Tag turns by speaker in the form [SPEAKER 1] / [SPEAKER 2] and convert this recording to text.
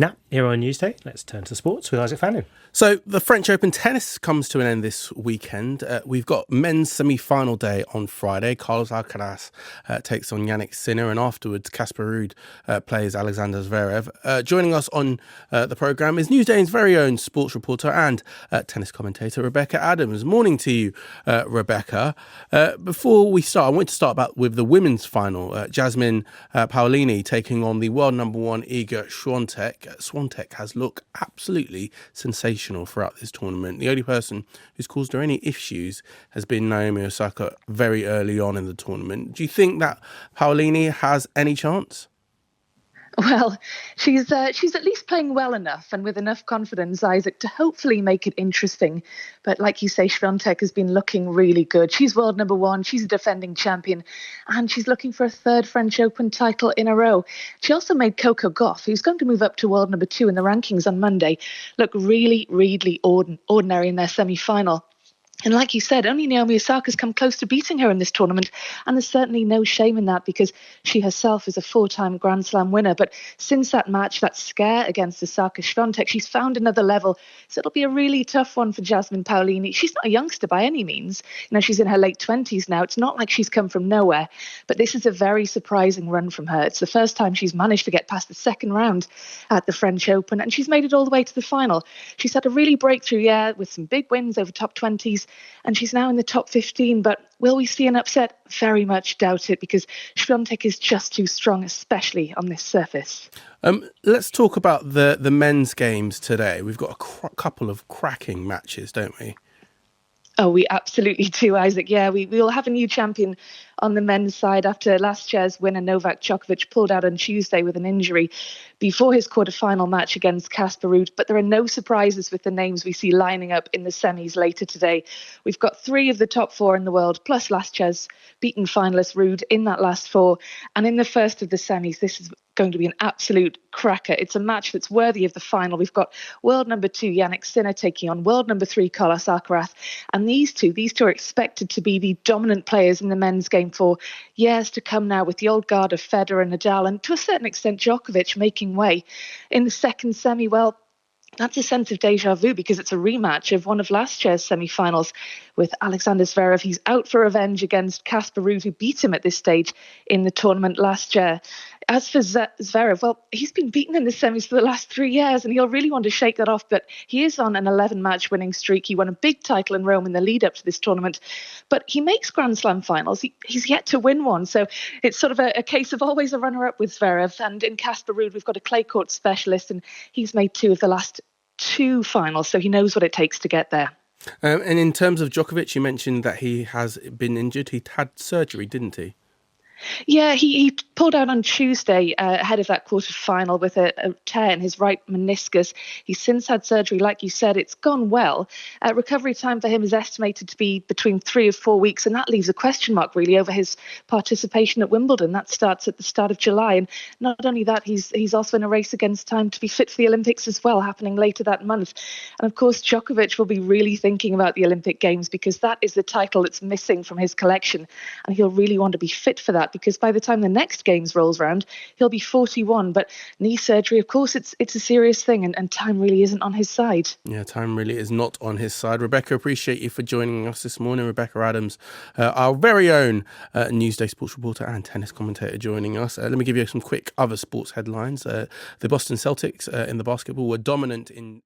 [SPEAKER 1] Now, here on Newsday, let's turn to sports with Isaac Fanu.
[SPEAKER 2] So the French Open tennis comes to an end this weekend. We've got men's semi-final day on Friday. Carlos Alcaraz takes on Yannick Sinner, and afterwards Casper Ruud plays Alexander Zverev. Joining us on the programme is Newsday's very own sports reporter and tennis commentator Rebecca Adams. Morning to you, Rebecca. Before we start, I want to start with the women's final. Jasmine Paolini taking on the world number one Iga Swiatek. Swiatek has looked absolutely sensational throughout this tournament. The only person who's caused her any issues has been Naomi Osaka very early on in the tournament. Do you think that Paolini has any chance?
[SPEAKER 3] Well, she's at least playing well enough and with enough confidence, Isaac, to hopefully make it interesting. But like you say, Swiatek has been looking really good. She's world number one. She's a defending champion, and she's looking for a third French Open title in a row. She also made Coco Gauff, who's going to move up to world number two in the rankings on Monday, look really, really ordinary in their semi-final. And like you said, only Naomi Osaka's come close to beating her in this tournament. And there's certainly no shame in that because she herself is a four-time Grand Slam winner. But since that match, that scare against Osaka Swiatek, she's found another level. So it'll be a really tough one for Jasmine Paolini. She's not a youngster by any means. You know, she's in her late 20s now. It's not like she's come from nowhere. But this is a very surprising run from her. It's the first time she's managed to get past the second round at the French Open. And she's made it all the way to the final. She's had a really breakthrough year with some big wins over top 20s. And she's now in the top 15. But will we see an upset? Very much doubt it, because Swiatek is just too strong, especially on this surface.
[SPEAKER 2] Let's talk about the men's games today. We've got a couple of cracking matches, don't we?
[SPEAKER 3] Oh, we absolutely do, Isaac. Yeah, we will have a new champion on the men's side after last year's winner Novak Djokovic pulled out on Tuesday with an injury before his quarter-final match against Casper Ruud. But there are no surprises with the names we see lining up in the semis later today. We've got three of the top four in the world, plus last year's beaten finalist Ruud in that last four. And in the first of the semis, this is going to be an absolute cracker. It's a match that's worthy of the final. We've got world number two Yannick Sinner taking on world number three Carlos Alcaraz. And these two are expected to be the dominant players in the men's game for years to come now, with the old guard of Federer and Nadal, and to a certain extent Djokovic making way. In the second semi, well, that's a sense of deja vu because it's a rematch of one of last year's semi-finals with Alexander Zverev. He's out for revenge against Casper Ruud, who beat him at this stage in the tournament last year. As for Zverev, well, he's been beaten in the semis for the last 3 years and he'll really want to shake that off. But he is on an 11-match winning streak. He won a big title in Rome in the lead up to this tournament. But he makes Grand Slam finals. He's yet to win one. So it's sort of a case of always a runner-up with Zverev. And in Casper Ruud, we've got a clay court specialist, and he's made two of the last two finals, so he knows what it takes to get there.
[SPEAKER 2] And in terms of Djokovic, you mentioned that he has been injured. He had surgery, didn't he?
[SPEAKER 3] Yeah, he pulled out on Tuesday ahead of that quarter-final with a tear in his right meniscus. He's since had surgery. Like you said, it's gone well. Recovery time for him is estimated to be between 3 or 4 weeks, and that leaves a question mark really over his participation at Wimbledon. That starts at the start of July. And not only that, he's also in a race against time to be fit for the Olympics as well, happening later that month. And of course, Djokovic will be really thinking about the Olympic Games because that is the title that's missing from his collection. And he'll really want to be fit for that, because by the time the next Games rolls around, he'll be 41. But knee surgery, of course, it's a serious thing, and time really isn't on his side.
[SPEAKER 2] Yeah, time really is not on his side. Rebecca, appreciate you for joining us this morning. Rebecca Adams, our very own Newsday sports reporter and tennis commentator, joining us. Let me give you some quick other sports headlines. The Boston Celtics in the basketball were dominant in